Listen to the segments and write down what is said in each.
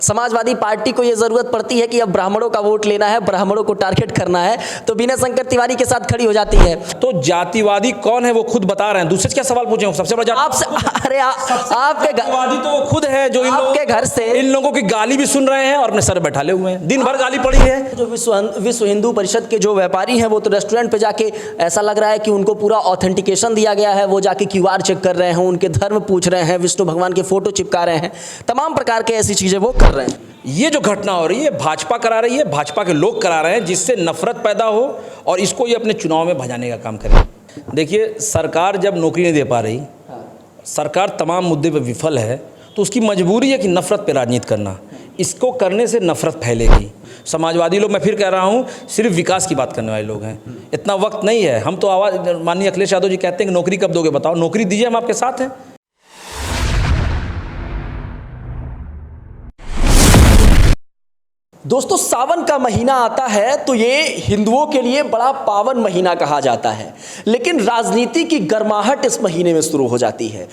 Samajwadi party को यह जरूरत पड़ती है कि अब ब्राह्मणों का वोट लेना है, ब्राह्मणों को टारगेट करना है, तो बीना शंकर तिवारी के साथ खड़ी हो जाती है। तो जातिवादी कौन है वो खुद बता रहे हैं, दूसरे से क्या सवाल पूछे? सबसे बड़ा आपसे, अरे आपके जातिवादी तो वो खुद है जो आपके घर से इन लोगों की गाली भी सुन रहे हैं और अपने सर बैठाले हुए हैं, दिन भर गाली पड़ी है। जो विश्व हिंदू परिषद के जो व्यापारी हैं वो तो रेस्टोरेंट पे जाके ऐसा लग रहा है कि उनको पूरा ऑथेंटिकेशन दिया गया है, वो जाके क्यूआर चेक कर रहे हैं, उनके धर्म पूछ रहे हैं, विष्णु भगवान के फोटो चिपका रहे हैं, तमाम प्रकार के ऐसी चीजें वो कर रहे हैं। ये जो घटना हो रही है भाजपा करा रही है, भाजपा के लोग करा रहे हैं, जिससे नफरत पैदा हो और इसको ये अपने चुनाव में भजाने का काम करे। देखिए, सरकार जब नौकरी नहीं दे पा रही, सरकार तमाम मुद्दे पे विफल है, तो उसकी मजबूरी है कि नफरत पे राजनीति करना। इसको करने से नफरत फैलेगी। समाजवादी लोग, मैं फिर कह रहा हूँ, सिर्फ विकास की बात करने वाले लोग हैं। इतना वक्त नहीं है। हम तो आवाज़, माननीय अखिलेश यादव जी कहते हैं कि नौकरी कब दोगे बताओ, नौकरी दीजिए, हम आपके साथ हैं। दोस्तों, सावन का महीना आता है तो ये हिंदुओं के लिए बड़ा पावन महीना कहा जाता है, लेकिन राजनीति की गर्माहट इस महीने में शुरू हो जाती है।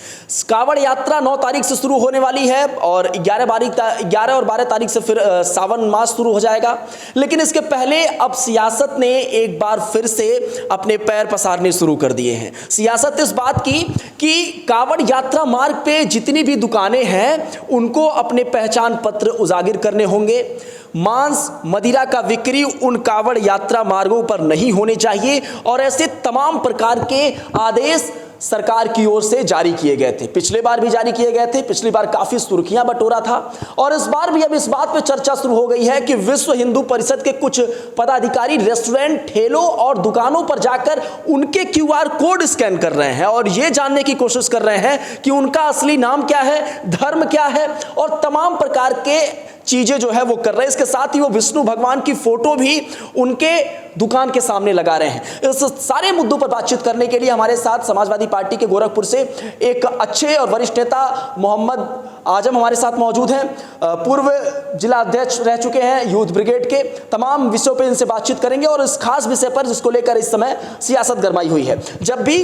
कांवड़ यात्रा 9 तारीख से शुरू होने वाली है और 11 और 12 तारीख से फिर सावन मास शुरू हो जाएगा। लेकिन इसके पहले अब सियासत ने एक बार फिर से अपने पैर पसारने शुरू कर दिए हैं। सियासत इस बात की कि कांवड़ यात्रा मार्ग पे जितनी भी दुकानें हैं उनको अपने पहचान पत्र उजागर करने होंगे। मांस मदिरा का बिक्री उन कांवड़ यात्रा मार्गों पर नहीं होने चाहिए और ऐसे तमाम प्रकार के आदेश सरकार की ओर से जारी किए गए थे। पिछले बार भी जारी किए गए थे, पिछली बार काफी सुर्खियां बटोरा था और इस बार भी अब इस बात पे चर्चा शुरू हो गई है कि विश्व हिंदू परिषद के कुछ पदाधिकारी रेस्टोरेंट, ठेलों और दुकानों पर जाकर उनके क्यूआर कोड स्कैन कर रहे हैं और ये जानने की कोशिश कर रहे हैं कि उनका असली नाम क्या है, धर्म क्या है और तमाम प्रकार के चीजें जो है वो कर रहे हैं। इसके साथ ही वो विष्णु भगवान की फोटो भी उनके दुकान के सामने लगा रहे हैं। इस सारे मुद्दों पर बातचीत करने के लिए हमारे साथ समाजवादी पार्टी के गोरखपुर से एक अच्छे और वरिष्ठ नेता मोहम्मद आजम हमारे साथ मौजूद हैं। पूर्व जिला अध्यक्ष रह चुके हैं यूथ ब्रिगेड के। तमाम विषयों पर इनसे बातचीत करेंगे और इस खास विषय पर जिसको लेकर इस समय सियासत गरमाई हुई है। जब भी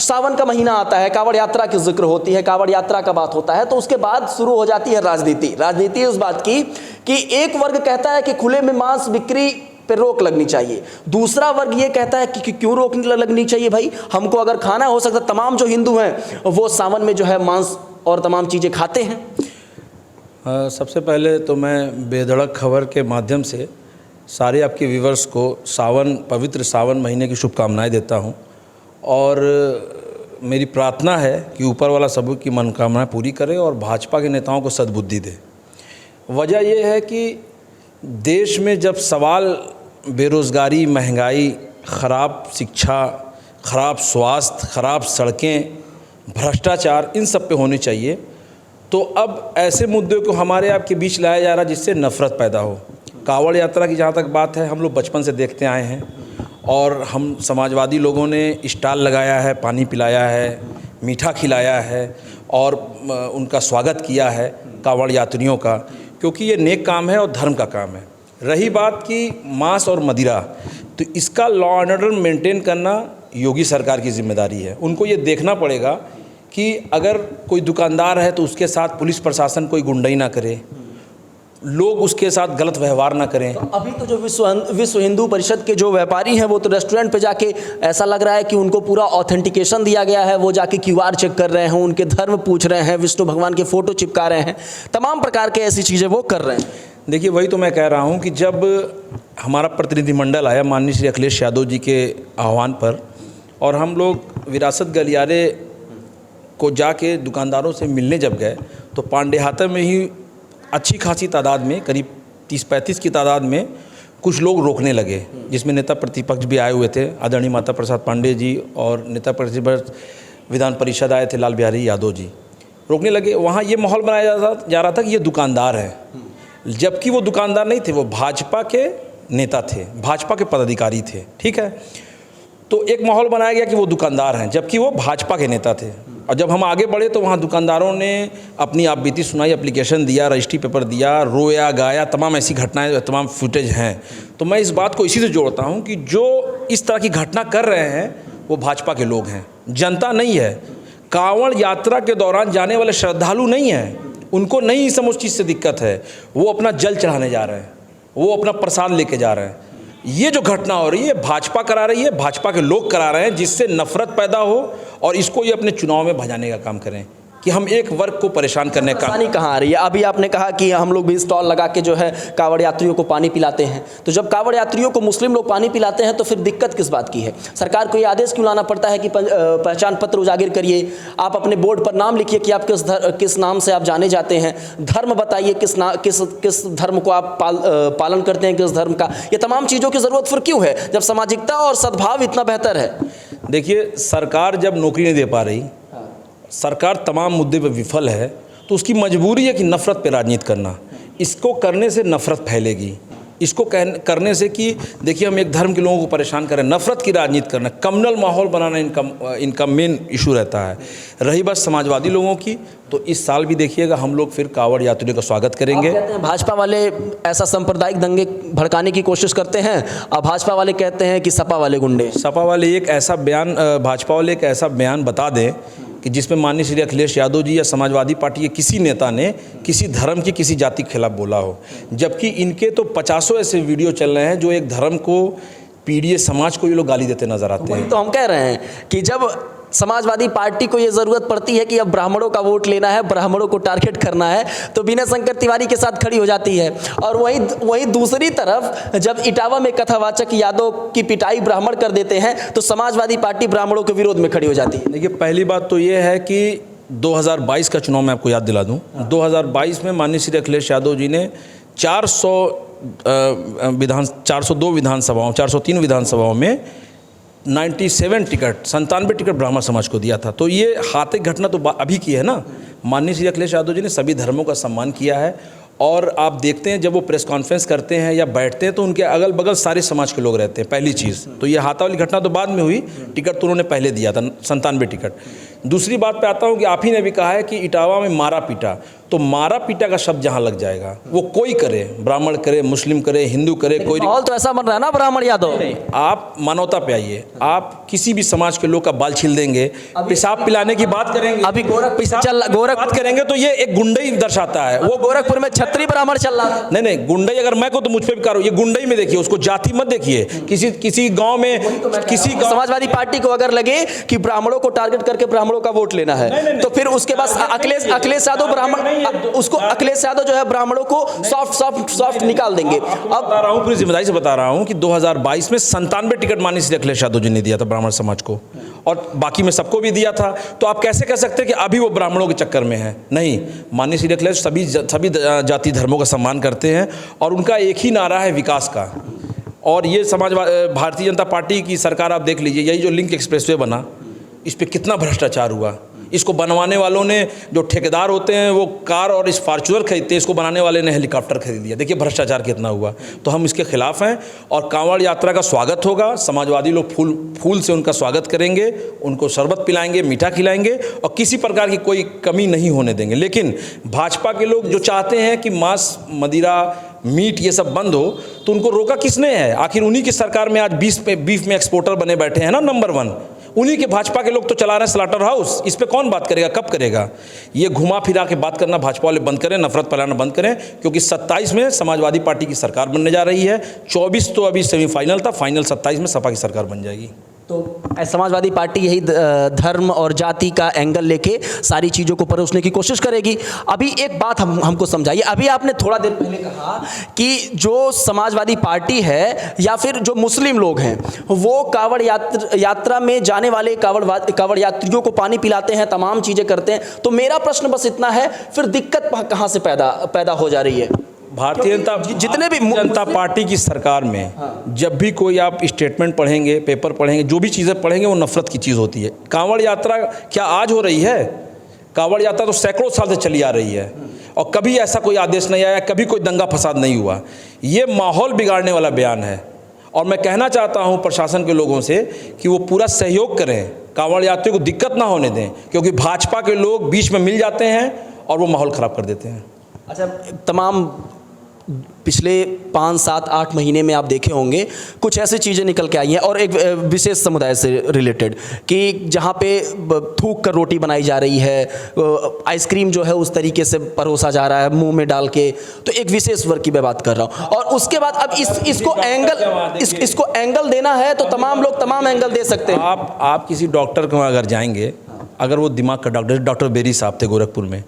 सावन का महीना आता है, कांवड़ यात्रा की जिक्र होती है, कांवड़ यात्रा का बात होता है, तो उसके बाद शुरू हो जाती है राजनीति उस बात की कि एक वर्ग कहता है कि खुले में मांस बिक्री पे रोक लगनी चाहिए, दूसरा वर्ग ये कहता है कि क्यों रोक लगनी चाहिए भाई, हमको अगर खाना हो सकता। तमाम जो हिंदू हैं वो सावन में जो है मांस और तमाम चीज़ें खाते हैं। सबसे पहले तो मैं बेधड़क खबर के माध्यम से सारे आपके व्यूवर्स को पवित्र सावन महीने की शुभकामनाएं देता हूं और मेरी प्रार्थना है कि ऊपर वाला सबकी की मनोकामनाएं पूरी करे और भाजपा के नेताओं को सद्बुद्धि दे। वजह यह है कि देश में जब सवाल बेरोज़गारी, महंगाई, ख़राब शिक्षा, ख़राब स्वास्थ्य, ख़राब सड़कें, भ्रष्टाचार, इन सब पे होने चाहिए, तो अब ऐसे मुद्दों को हमारे आपके बीच लाया जा रहा है जिससे नफ़रत पैदा हो। कांवड़ यात्रा की जहाँ तक बात है, हम लोग बचपन से देखते आए हैं और हम समाजवादी लोगों ने स्टॉल लगाया है, पानी पिलाया है, मीठा खिलाया है और उनका स्वागत किया है कांवड़ यात्रियों का, क्योंकि ये नेक काम है और धर्म का काम है। रही बात की मांस और मदिरा, तो इसका लॉ एंड ऑर्डर मेंटेन करना योगी सरकार की जिम्मेदारी है। उनको ये देखना पड़ेगा कि अगर कोई दुकानदार है तो उसके साथ पुलिस प्रशासन कोई गुंडाई ना करे, लोग उसके साथ गलत व्यवहार ना करें। तो अभी तो जो विश्व हिंदू परिषद के जो व्यापारी हैं वो तो रेस्टोरेंट पे जाके ऐसा लग रहा है कि उनको पूरा ऑथेंटिकेशन दिया गया है, वो जाके क्यूआर चेक कर रहे हैं, उनके धर्म पूछ रहे हैं, विष्णु भगवान के फोटो चिपका रहे हैं, तमाम प्रकार के ऐसी चीज़ें वो कर रहे हैं। देखिए, वही तो मैं कह रहा हूँ कि जब हमारा प्रतिनिधिमंडल आया माननीय श्री अखिलेश यादव जी के आह्वान पर और हम लोग विरासत गलियारे को जाके दुकानदारों से मिलने जब गए, तो पांडेहाता में ही अच्छी खासी तादाद में, करीब 30-35 की तादाद में कुछ लोग रोकने लगे, जिसमें नेता प्रतिपक्ष भी आए हुए थे, आदरणीय माता प्रसाद पांडे जी, और नेता प्रतिपक्ष विधान परिषद आए थे लाल बिहारी यादव जी, रोकने लगे। वहाँ ये माहौल बनाया जा रहा था कि ये दुकानदार हैं, जबकि वो दुकानदार नहीं थे, वो भाजपा के नेता थे, भाजपा के पदाधिकारी थे। ठीक है, तो एक माहौल बनाया गया कि वो दुकानदार हैं, जबकि वो भाजपा के नेता थे। और जब हम आगे बढ़े तो वहाँ दुकानदारों ने अपनी आपबीती सुनाई, एप्लीकेशन दिया, रजिस्ट्री पेपर दिया, रोया गाया, तमाम ऐसी घटनाएं, तमाम फुटेज हैं। तो मैं इस बात को इसी से जोड़ता हूँ कि जो इस तरह की घटना कर रहे हैं वो भाजपा के लोग हैं, जनता नहीं है। कांवड़ यात्रा के दौरान जाने वाले श्रद्धालु नहीं हैं, उनको नहीं समझ चीज़ से दिक्कत है, वो अपना जल चढ़ाने जा रहे हैं, वो अपना प्रसाद लेके जा रहे हैं। ये जो घटना हो रही है भाजपा करा रही है, भाजपा के लोग करा रहे हैं, जिससे नफरत पैदा हो और इसको ये अपने चुनाव में भजाने का काम करें कि हम एक वर्ग को परेशान करने का। पानी कहाँ आ रही है? अभी आपने कहा कि हम लोग भी स्टॉल लगा के जो है कांवड़ यात्रियों को पानी पिलाते हैं, तो जब कांवड़ यात्रियों को मुस्लिम लोग पानी पिलाते हैं तो फिर दिक्कत किस बात की है? सरकार को ये आदेश क्यों लाना पड़ता है कि पहचान पत्र उजागर करिए, आप अपने बोर्ड पर नाम लिखिए कि आप किस नाम से आप जाने जाते हैं, धर्म बताइए किस धर्म को आप पालन करते हैं, किस धर्म का, ये तमाम चीज़ों की ज़रूरत फिर क्यों है जब सामाजिकता और सद्भाव इतना बेहतर है? देखिए, सरकार जब नौकरी नहीं दे पा रही, सरकार तमाम मुद्दे पर विफल है, तो उसकी मजबूरी है कि नफ़रत पे राजनीति करना। इसको करने से नफ़रत फैलेगी, इसको करने से कि देखिए हम एक धर्म के लोगों को परेशान करें, नफ़रत की राजनीति करना, कम्युनल माहौल बनाना इनका मेन इशू रहता है। रही बात समाजवादी लोगों की, तो इस साल भी देखिएगा हम लोग फिर कांवड़ यात्रियों का स्वागत करेंगे। आप कहते हैं भाजपा वाले ऐसा सांप्रदायिक दंगे भड़काने की कोशिश करते हैं, और भाजपा वाले कहते हैं कि सपा वाले गुंडे। सपा वाले एक ऐसा बयान, भाजपा वाले एक ऐसा बयान बता दें कि जिसमें माननीय श्री अखिलेश यादव जी या समाजवादी पार्टी के किसी नेता ने किसी धर्म की किसी जाति के खिलाफ बोला हो, जबकि इनके तो 50 ऐसे वीडियो चल रहे हैं जो एक धर्म को, पीड़ित समाज को ये लोग गाली देते नजर आते हैं। तो हम कह रहे हैं कि जब समाजवादी पार्टी को ये ज़रूरत पड़ती है कि अब ब्राह्मणों का वोट लेना है, ब्राह्मणों को टारगेट करना है, तो विनय शंकर तिवारी के साथ खड़ी हो जाती है। और वहीं दूसरी तरफ जब इटावा में कथावाचक यादव की पिटाई ब्राह्मण कर देते हैं तो समाजवादी पार्टी ब्राह्मणों के विरोध में खड़ी हो जाती है। देखिए, पहली बात तो ये है कि 2022 का चुनाव मैं आपको याद दिला दूं, 2022 में माननीय श्री अखिलेश यादव जी ने 402 विधानसभाओं, 403 विधानसभाओं में 97 टिकट, 97 टिकट ब्राह्मण समाज को दिया था। तो ये हाथिक घटना तो अभी की है ना। माननीय श्री अखिलेश यादव जी ने सभी धर्मों का सम्मान किया है, और आप देखते हैं जब वो प्रेस कॉन्फ्रेंस करते हैं या बैठते हैं तो उनके अगल बगल सारे समाज के लोग रहते हैं। पहली चीज़ तो ये हाथा वाली घटना तो बाद में हुई, टिकट तो उन्होंने पहले दिया था, 97 टिकट। दूसरी बात पे आता हूँ कि आप ही ने भी कहा है कि इटावा में मारा पीटा, तो मारा पीटा का शब्द जहाँ लग जाएगा, वो कोई करे, ब्राह्मण करे, मुस्लिम करे, हिंदू करे, कोई माहौल तो ऐसा बन रहा है ना ब्राह्मण यादव। नहीं, आप मानवता पे आइए, आप किसी भी समाज के लोग का बाल छील देंगे, पेशाब पिलाने की बात करेंगे, अभी गोरख बात करेंगे तो ये एक गुंडई दर्शाता है। वो गोरखपुर में छत्री ब्राह्मण चल रहा था। नहीं, गुंडई अगर मैं को तो मुझ पे भी करो, ये गुंडई में देखिए, उसको जाति मत देखिए। किसी गांव में किसी समाजवादी पार्टी को अगर लगे कि ब्राह्मणों को टारगेट करके ब्राह्मणों का वोट लेना है, तो फिर उसके बाद अखिलेश यादव ब्राह्मण, उसको अखिलेश यादव जो है ब्राह्मणों को सॉफ्ट निकाल देंगे। अब बता रहा हूँ, पूरी जिम्मेदारी से बता रहा हूँ कि 2022 में 97 टिकट माननीय श्री अखिलेश यादव जी ने दिया था ब्राह्मण समाज को, और बाकी में सबको भी दिया था। तो आप कैसे कह सकते हैं कि अभी वो ब्राह्मणों के चक्कर में है? नहीं, माननीय श्री अखिलेश सभी जाति धर्मों का सम्मान करते हैं, और उनका एक ही नारा है विकास का। और ये भारतीय जनता पार्टी की सरकार आप देख लीजिए, यही जो लिंक एक्सप्रेसवे बना, इस पर कितना भ्रष्टाचार हुआ। इसको बनवाने वालों ने, जो ठेकेदार होते हैं वो कार और इस फॉर्च्यूनर खरीदते हैं, इसको बनाने वाले ने हेलीकॉप्टर खरीद लिया। देखिए भ्रष्टाचार कितना हुआ। तो हम इसके खिलाफ हैं, और कांवड़ यात्रा का स्वागत होगा, समाजवादी लोग फूल से उनका स्वागत करेंगे, उनको शरबत पिलाएंगे, मीठा खिलाएंगे, और किसी प्रकार की कोई कमी नहीं होने देंगे। लेकिन भाजपा के लोग जो चाहते हैं कि मांस, मदिरा, मीट ये सब बंद हो, तो उनको रोका किसने है? आखिर उन्हीं की सरकार में आज बीफ में एक्सपोर्टर बने बैठे हैं ना, नंबर 1 उन्हीं के भाजपा के लोग तो चला रहे हैं स्लाटर हाउस। इस पे कौन बात करेगा, कब करेगा? ये घुमा फिरा के बात करना भाजपा वाले बंद करें, नफरत फैलाना बंद करें, क्योंकि 27 में समाजवादी पार्टी की सरकार बनने जा रही है। 24 तो अभी सेमीफाइनल था, फाइनल 27 में सपा की सरकार बन जाएगी। तो समाजवादी पार्टी यही धर्म और जाति का एंगल लेके सारी चीज़ों को परोसने की कोशिश करेगी। अभी एक बात हमको समझाइए, अभी आपने थोड़ा देर पहले कहा कि जो समाजवादी पार्टी है या फिर जो मुस्लिम लोग हैं वो कांवड़ यात्रा में जाने वाले कांवड़ यात्रियों को पानी पिलाते हैं, तमाम चीज़ें करते हैं। तो मेरा प्रश्न बस इतना है, फिर दिक्कत कहाँ से पैदा हो जा रही है? भारतीय जनता पार्टी की सरकार में जब भी कोई आप स्टेटमेंट पढ़ेंगे, पेपर पढ़ेंगे, जो भी चीज़ें पढ़ेंगे वो नफरत की चीज़ होती है। कांवड़ यात्रा क्या आज हो रही है? कांवड़ यात्रा तो सैकड़ों साल से चली आ रही है, और कभी ऐसा कोई आदेश नहीं आया, कभी कोई दंगा फसाद नहीं हुआ। ये माहौल बिगाड़ने वाला बयान है, और मैं कहना चाहता हूँ प्रशासन के लोगों से कि वो पूरा सहयोग करें, कांवड़ यात्रियों को दिक्कत ना होने दें, क्योंकि भाजपा के लोग बीच में मिल जाते हैं और वो माहौल ख़राब कर देते हैं। अच्छा, तमाम पिछले 5, 7, 8 महीने में आप देखे होंगे कुछ ऐसी चीज़ें निकल के आई हैं, और एक विशेष समुदाय से रिलेटेड कि जहाँ पे थूक कर रोटी बनाई जा रही है, आइसक्रीम जो है उस तरीके से परोसा जा रहा है मुंह में डाल के, तो एक विशेष वर्ग की मैं बात कर रहा हूँ। और उसके बाद अब इसको एंगल देना है तो तमाम लोग तमाम एंगल दे सकते हैं। आप किसी डॉक्टर के वहाँ अगर जाएंगे, अगर वो दिमाग का डॉक्टर बेरी साहब थे गोरखपुर में,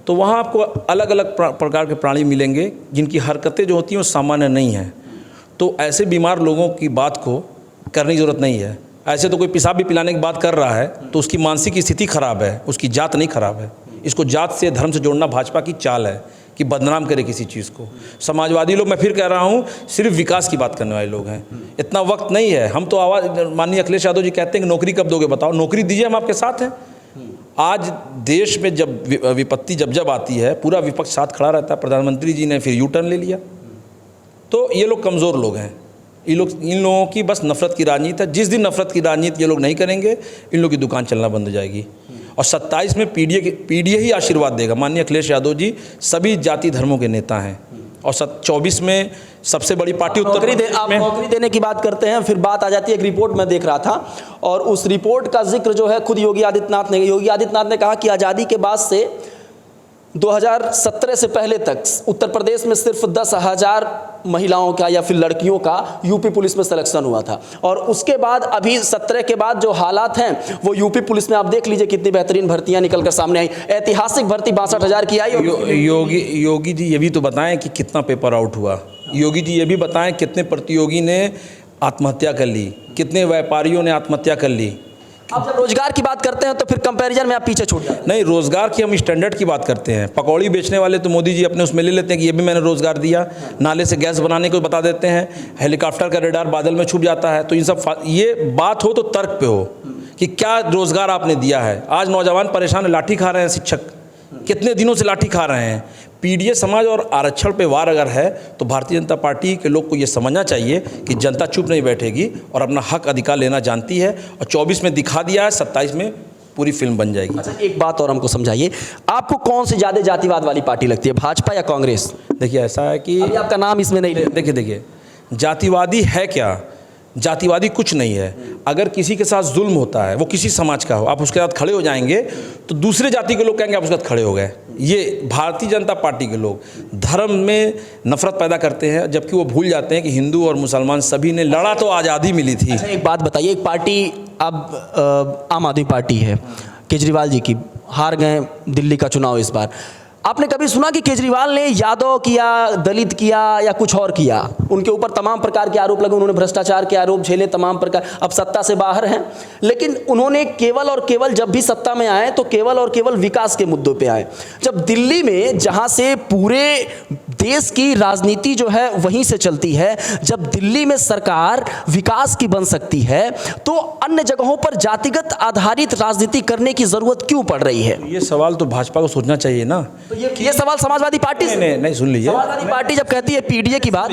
तो वहाँ आपको अलग अलग प्रकार के प्राणी मिलेंगे जिनकी हरकतें जो होती हैं वो सामान्य नहीं हैं। तो ऐसे बीमार लोगों की बात को करने की ज़रूरत नहीं है। ऐसे तो कोई पेशाब भी पिलाने की बात कर रहा है तो उसकी मानसिक स्थिति खराब है, उसकी जात नहीं खराब है। इसको जात से धर्म से जोड़ना भाजपा की चाल है कि बदनाम करे किसी चीज़ को। समाजवादी लोग, मैं फिर कह रहा हूँ, सिर्फ विकास की बात करने वाले लोग हैं। इतना वक्त नहीं है। हम तो आवाज़, माननीय अखिलेश यादव जी कहते हैं कि नौकरी कब दोगे, बताओ, नौकरी दीजिए, हम आपके साथ हैं। आज देश में जब विपत्ति जब आती है, पूरा विपक्ष साथ खड़ा रहता है। प्रधानमंत्री जी ने फिर यू टर्न ले लिया। तो ये लोग कमज़ोर लोग हैं। इन लोगों की बस नफ़रत की राजनीति है। जिस दिन नफ़रत की राजनीति ये लोग नहीं करेंगे, इन लोगों की दुकान चलना बंद हो जाएगी। और 27 में पीडीए ही आशीर्वाद देगा। माननीय अखिलेश यादव जी सभी जाति धर्मों के नेता हैं। और 24 में सबसे बड़ी पार्टी उत्तर प्रदेश आप में। नौकरी देने की बात करते हैं, फिर बात आ जाती है, एक रिपोर्ट मैं देख रहा था और उस रिपोर्ट का जिक्र जो है खुद योगी आदित्यनाथ ने कहा कि आज़ादी के बाद से 2017 से पहले तक उत्तर प्रदेश में सिर्फ 10,000 महिलाओं का या फिर लड़कियों का यूपी पुलिस में सिलेक्शन हुआ था। और उसके बाद अभी 17 के बाद जो हालात हैं वो यूपी पुलिस में आप देख लीजिए कितनी बेहतरीन भर्तियां निकल कर सामने आई। ऐतिहासिक भर्ती 62,000 की आई। योगी जी ये भी तो बताएं कि कितना पेपर आउट हुआ। योगी जी ये भी बताएं कितने प्रतियोगी ने आत्महत्या कर ली, कितने व्यापारियों ने आत्महत्या कर ली। अब जब रोजगार की बात करते हैं तो फिर कंपैरिजन में आप पीछे छूट जाते हैं। नहीं, रोज़गार की हम स्टैंडर्ड की बात करते हैं। पकौड़ी बेचने वाले तो मोदी जी अपने उसमें ले लेते हैं कि ये भी मैंने रोज़गार दिया। नाले से गैस बनाने को बता देते हैं। हेलीकॉप्टर का रडार बादल में छुप जाता है। तो इन सब, ये बात हो तो तर्क पे हो कि क्या रोज़गार आपने दिया है। आज नौजवान परेशान, लाठी खा रहे हैं, शिक्षक कितने दिनों से लाठी खा रहे हैं। पीडीए समाज और आरक्षण पे वार अगर है तो भारतीय जनता पार्टी के लोग को ये समझना चाहिए कि जनता चुप नहीं बैठेगी और अपना हक अधिकार लेना जानती है। और 24 में दिखा दिया है, 27 में पूरी फिल्म बन जाएगी। अच्छा, एक बात और हमको समझाइए, आपको कौन सी ज़्यादा जातिवाद वाली पार्टी लगती है, भाजपा या कांग्रेस? देखिए, ऐसा है कि अभी आपका नाम इसमें नहीं। देखिए, जातिवादी है क्या? जातिवादी कुछ नहीं है। अगर किसी के साथ जुल्म होता है, वो किसी समाज का हो, आप उसके साथ खड़े हो जाएंगे तो दूसरे जाति के लोग कहेंगे आप उसके साथ खड़े हो गए। ये भारतीय जनता पार्टी के लोग धर्म में नफरत पैदा करते हैं, जबकि वो भूल जाते हैं कि हिंदू और मुसलमान सभी ने लड़ा तो आज़ादी मिली थी। अच्छा, एक बात बताइए, एक पार्टी अब आम आदमी पार्टी है, केजरीवाल जी की, हार गए दिल्ली का चुनाव इस बार। आपने कभी सुना कि केजरीवाल ने यादव किया, दलित किया या कुछ और किया? उनके ऊपर तमाम प्रकार के आरोप लगे, उन्होंने भ्रष्टाचार के आरोप झेले, तमाम प्रकार, अब सत्ता से बाहर हैं। लेकिन उन्होंने केवल और केवल जब भी सत्ता में आए तो केवल और केवल विकास के मुद्दों पे आए। जब दिल्ली में, जहां से पूरे देश की राजनीति जो है वहीं से चलती है, जब दिल्ली में सरकार विकास की बन सकती है तो अन्य जगहों पर जातिगत आधारित राजनीति करने की जरूरत क्यों पड़ रही है? ये सवाल तो भाजपा को सोचना चाहिए ना। ये सवाल समाजवादी पार्टी से नहीं, सुन लीजिए। समाजवादी पार्टी जब कहती है पीडीए की बात,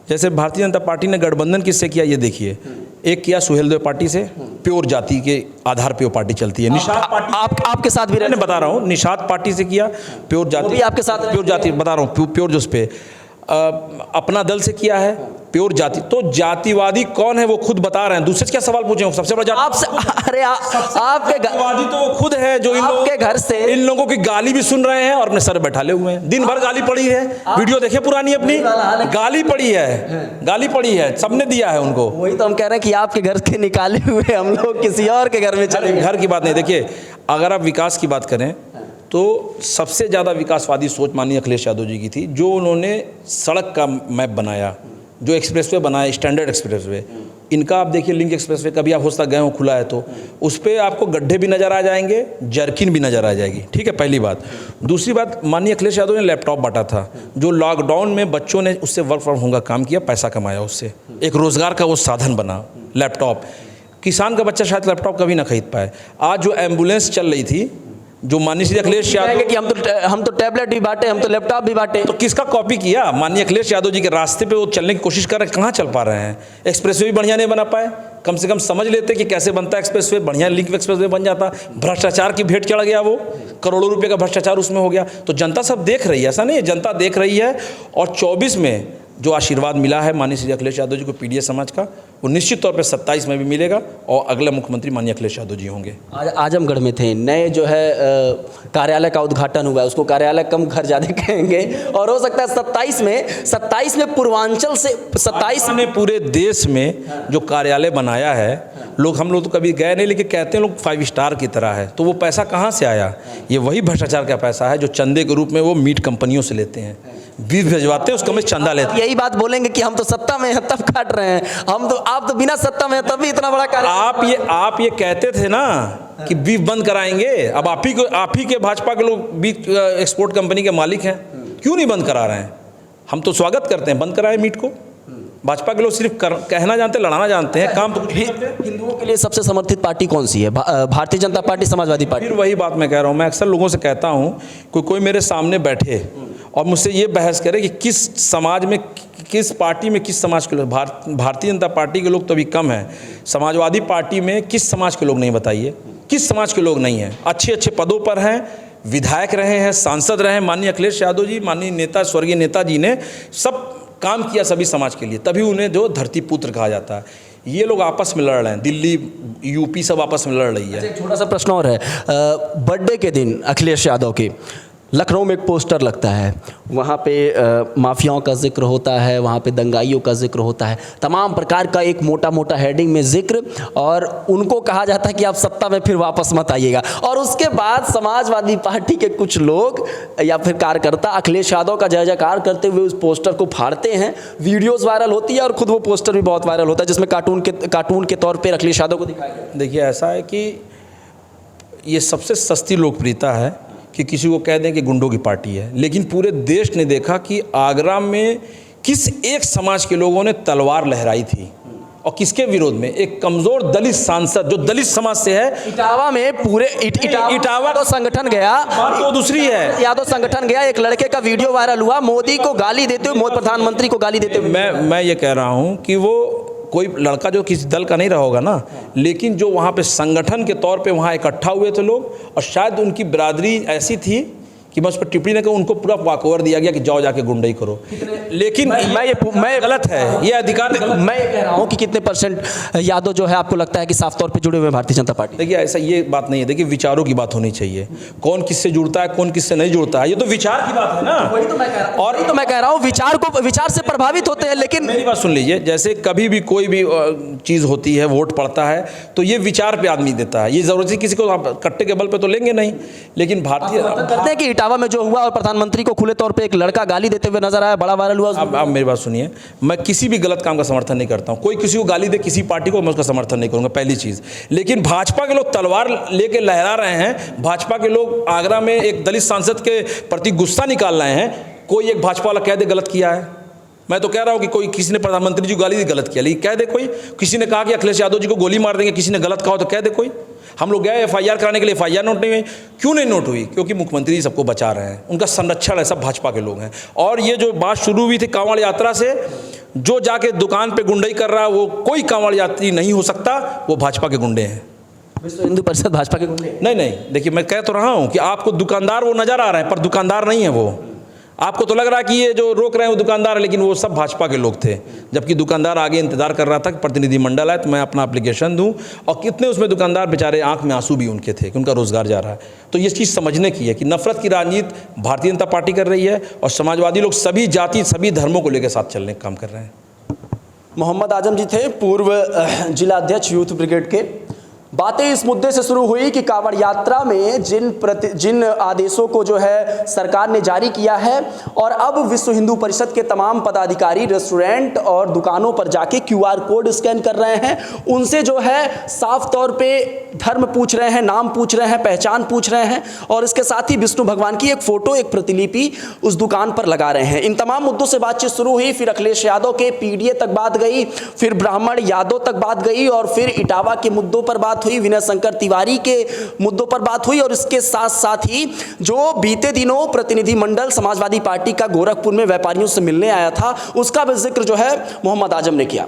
जैसे भारतीय जनता पार्टी ने गठबंधन किससे किया ये देखिए। एक किया सुहेलदेव पार्टी से, प्योर जाति के आधार पे वो पार्टी चलती है। निषाद पार्टी आपके साथ भी मैं बता रहा हूँ, निषाद पार्टी से किया, प्योर जाति, वो भी आपके साथ, प्योर जाति बता रहा हूँ, प्योर जो पे अपना दल से किया है, प्योर जाति। तो जातिवादी कौन है वो खुद बता रहे हैं। दूसरे से क्या सवाल पूछे? सबसे बड़ा आपसे, अरे आपके जातिवादी तो वो खुद है जो आपके घर से इन लोगों की गाली भी सुन रहे हैं और अपने सर बैठाले हुए हैं। दिन भर गाली पड़ी है, वीडियो देखिए पुरानी अपनी, गाली पड़ी है, सबने दिया है उनको। वही तो हम कह रहे हैं कि आपके घर के निकाले हुए हम लोग किसी और के घर में चले। घर की बात नहीं। देखिए, अगर आप विकास की बात करें तो सबसे ज़्यादा विकासवादी सोच माननीय अखिलेश यादव जी की थी। जो उन्होंने सड़क का मैप बनाया, जो एक्सप्रेसवे बनाया, स्टैंडर्ड एक्सप्रेसवे, इनका आप देखिए लिंक एक्सप्रेसवे, कभी आप हो सकता गए हो, खुला है तो उस पर आपको गड्ढे भी नज़र आ जाएंगे, जर्किन भी नज़र आ जाएगी। ठीक है, पहली बात। दूसरी बात, माननीय अखिलेश यादव ने लैपटॉप बांटा था, जो लॉकडाउन में बच्चों ने उससे वर्क फ्रॉम होम का काम किया, पैसा कमाया, उससे एक रोज़गार का वो साधन बना लैपटॉप। किसान का बच्चा शायद लैपटॉप कभी ना खरीद पाए। आज जो एम्बुलेंस चल रही थी, जो माननीय श्री अखिलेश यादव कहेंगे कि हम तो टैबलेट भी बांटे, हम तो लैपटॉप भी बांटे। तो किसका कॉपी किया? माननीय अखिलेश यादव जी के रास्ते पे वो चलने की कोशिश कर रहे हैं, कहाँ चल पा रहे हैं? एक्सप्रेसवे भी बढ़िया नहीं बना पाए। कम से कम समझ लेते कि कैसे बनता है एक्सप्रेसवे, बढ़िया लिंक एक्सप्रेसवे बन जाता। भ्रष्टाचार की भेंट चढ़ गया, वो करोड़ों रुपए का भ्रष्टाचार उसमें हो गया। तो जनता सब देख रही है, ऐसा नहीं है, जनता देख रही है। और 24 में जो आशीर्वाद मिला है माननीय श्री अखिलेश यादव जी को पीडीए समाज का, वो निश्चित तौर पे 27 में भी मिलेगा और अगले मुख्यमंत्री माननीय अखिलेश यादव जी होंगे। आज आजमगढ़ में थे, नए जो है कार्यालय का उद्घाटन हुआ है, उसको कार्यालय कम घर ज़्यादा कहेंगे, और हो सकता है 27 में पूर्वांचल से 27 ने पूरे देश में जो कार्यालय बनाया है, हम लोग तो कभी गए नहीं, लेकिन कहते हैं लोग 5 स्टार की तरह है। तो वो पैसा कहाँ से आया? ये वही भ्रष्टाचार का पैसा है जो चंदे के रूप में वो मीट कंपनियों से लेते हैं, बीज भिजवाते हैं, उसका में चंदा लेते हैं। यही बात बोलेंगे कि हम तो सत्ता में हैं तब काट रहे हैं, आप तो बिना सत्ता में हैं तब भी इतना बड़ा कार्य। आप ये कहते थे ना कि बीफ बंद कराएंगे, अब आप ही के भाजपा के लोग बीफ एक्सपोर्ट कंपनी के मालिक हैं, क्यों नहीं बंद करा रहे हैं? हम तो स्वागत करते हैं, बंद कराएं मीट को। भाजपा के लोग सिर्फ कहना जानते हैं, लड़ाना जानते हैं, काम तो हिंदुओं के लिए सबसे समर्थित पार्टी कौन सी है? Bharatiya Janata party, Samajwadi party? फिर वही बात मैं कह रहा हूँ, मैं अक्सर लोगों से कहता हूँ, कोई मेरे सामने बैठे और मुझसे ये बहस करे कि किस समाज में, किस पार्टी में किस समाज के लोग, भारतीय जनता पार्टी के लोग तो अभी कम हैं, समाजवादी पार्टी में किस समाज के लोग नहीं, बताइए किस समाज के लोग नहीं हैं? अच्छे अच्छे पदों पर हैं, विधायक रहे हैं, सांसद रहे हैं। माननीय अखिलेश यादव जी, माननीय नेता स्वर्गीय नेताजी ने सब काम किया सभी समाज के लिए, तभी उन्हें जो धरती पुत्र कहा जाता है। ये लोग आपस में लड़ रहे हैं, दिल्ली यूपी सब आपस में लड़ रही है। एक छोटा सा प्रश्न और है, बर्थडे के दिन अखिलेश यादव के लखनऊ में एक पोस्टर लगता है, वहाँ पे माफियाओं का जिक्र होता है, वहाँ पे दंगाइयों का जिक्र होता है, तमाम प्रकार का एक मोटा मोटा हेडिंग में जिक्र, और उनको कहा जाता है कि आप सत्ता में फिर वापस मत आइएगा। और उसके बाद समाजवादी पार्टी के कुछ लोग या फिर कार्यकर्ता अखिलेश यादव का जय जयकार करते हुए उस पोस्टर को फाड़ते हैं, वीडियोज़ वायरल होती है और खुद वो पोस्टर भी बहुत वायरल होता है, जिसमें कार्टून के तौर पर अखिलेश यादव को दिखाया गया। देखिए, ऐसा है कि ये सबसे सस्ती लोकप्रियता है कि किसी को कह दें कि गुंडों की पार्टी है, लेकिन पूरे देश ने देखा कि आगरा में किस एक समाज के लोगों ने तलवार लहराई थी और किसके विरोध में? एक कमजोर दलित सांसद जो दलित समाज से है। इटावा में पूरे इटावा तो संगठन गया, बात तो दूसरी है, यादव संगठन गया, एक लड़के का वीडियो वायरल हुआ मोदी को गाली देते हुए, मोदी प्रधानमंत्री को गाली देते हुए। मैं ये कह रहा हूँ कि वो कोई लड़का जो किसी दल का नहीं रहा होगा ना, लेकिन जो वहाँ पे संगठन के तौर पे वहाँ इकट्ठा हुए थे लोग, और शायद उनकी बिरादरी ऐसी थी कि मैं उस पर टिप्पणी न करूँ, उनको पूरा वाकओवर दिया गया कि जाओ जाके गुंडई करो। लेकिन मैं गलत है ये अधिकार। मैं ये कह रहा हूँ कि कितने परसेंट यादव जो है आपको लगता है कि साफ तौर पे जुड़े हुए हैं भारतीय जनता पार्टी? देखिए, ऐसा ये बात नहीं है, देखिए विचारों की बात होनी चाहिए, कौन किससे जुड़ता है कौन किससे नहीं जुड़ता है, ये तो विचार की बात है ना। वही तो मैं कह रहा हूँ, विचार से प्रभावित होते हैं। लेकिन मेरी बात सुन लीजिए, जैसे कभी भी कोई भी चीज़ होती है, वोट पड़ता है तो ये विचार पे आदमी देता है, ये जरूरत है किसी को आप कट्टे के बल पे तो लेंगे नहीं। लेकिन भारतीय करते हैं कि इटावा में जो हुआ और प्रधानमंत्री को खुले तौर पे एक लड़का गाली देते हुए नजर आया, बड़ा वायरल हुआ। आप मेरी बात सुनिए, मैं किसी भी गलत काम का समर्थन नहीं करता हूं, कोई किसी को गाली दे किसी पार्टी को मैं उसका समर्थन नहीं करूंगा, पहली चीज़। लेकिन भाजपा के लोग तलवार लेके लहरा रहे हैं, भाजपा के लोग आगरा में एक दलित सांसद के प्रति गुस्सा निकाल रहे हैं, कोई एक भाजपा वाला कह दे गलत किया है। मैं तो कह रहा हूं कि कोई किसी ने प्रधानमंत्री जी को गाली दी, गलत किया, लेकिन कह दे कोई, किसी ने कहा कि अखिलेश यादव जी को गोली मार देंगे, किसी ने गलत कहा तो कह दे कोई। हम लोग गए एफआईआर कराने के लिए, एफआईआर नोट नहीं हुई। क्यों नहीं नोट हुई? क्योंकि मुख्यमंत्री जी सबको बचा रहे हैं, उनका संरक्षण है, सब भाजपा के लोग हैं। और ये जो बात शुरू हुई थी कांवड़ यात्रा से, जो जाके दुकान पे गुंडई कर रहा है वो कोई कांवड़ यात्री नहीं हो सकता, वो भाजपा के गुंडे हैं। विश्व हिंदू परिषद भाजपा के गुंडे? नहीं, देखिए मैं कह तो रहा हूँ कि आपको दुकानदार वो नजर आ रहे हैं, पर दुकानदार नहीं है वो। आपको तो लग रहा है कि ये जो रोक रहे हैं वो दुकानदार है, लेकिन वो सब भाजपा के लोग थे। जबकि दुकानदार आगे इंतजार कर रहा था कि प्रतिनिधिमंडल आए तो मैं अपना एप्लीकेशन दूं, और कितने उसमें दुकानदार बेचारे आंख में आंसू भी उनके थे कि उनका रोजगार जा रहा है। तो ये चीज़ समझने की है कि नफरत की राजनीति भारतीय जनता पार्टी कर रही है, और समाजवादी लोग सभी जाति सभी धर्मों को लेकर साथ चलने का काम कर रहे हैं। मोहम्मद आजम जी थे, पूर्व जिला अध्यक्ष यूथ ब्रिगेड के। बातें इस मुद्दे से शुरू हुई कि कांवड़ यात्रा में जिन आदेशों को जो है सरकार ने जारी किया है, और अब विश्व हिंदू परिषद के तमाम पदाधिकारी रेस्टोरेंट और दुकानों पर जाके क्यूआर कोड स्कैन कर रहे हैं, उनसे जो है साफ तौर पे धर्म पूछ रहे हैं, नाम पूछ रहे हैं, पहचान पूछ रहे हैं, और इसके साथ ही विष्णु भगवान की एक फोटो, एक प्रतिलिपि उस दुकान पर लगा रहे हैं। इन तमाम मुद्दों से बातचीत शुरू हुई, फिर अखिलेश यादव के पीडीए तक बात गई, फिर ब्राह्मण यादव तक बात गई, और फिर इटावा के मुद्दों पर बात हुई। हुई, विनय शंकर तिवारी के मुद्दों पर बात हुई और इसके साथ साथ ही जो बीते दिनों प्रतिनिधिमंडल समाजवादी पार्टी का गोरखपुर में व्यापारियों से मिलने आया था उसका भी जिक्र जो है मोहम्मद आजम ने किया।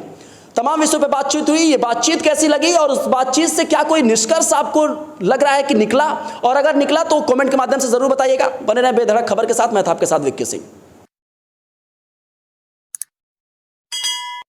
तमाम विषयों पे बातचीत हुई। ये बातचीत कैसी लगी और उस बातचीत से क्या कोई निष्कर्ष आपको लग रहा है कि निकला, और अगर निकला तो कमेंट के माध्यम से जरूर बताइएगा। बने रहें बेधड़क खबर के साथ। मैं था आपके साथ विक्की सिंह।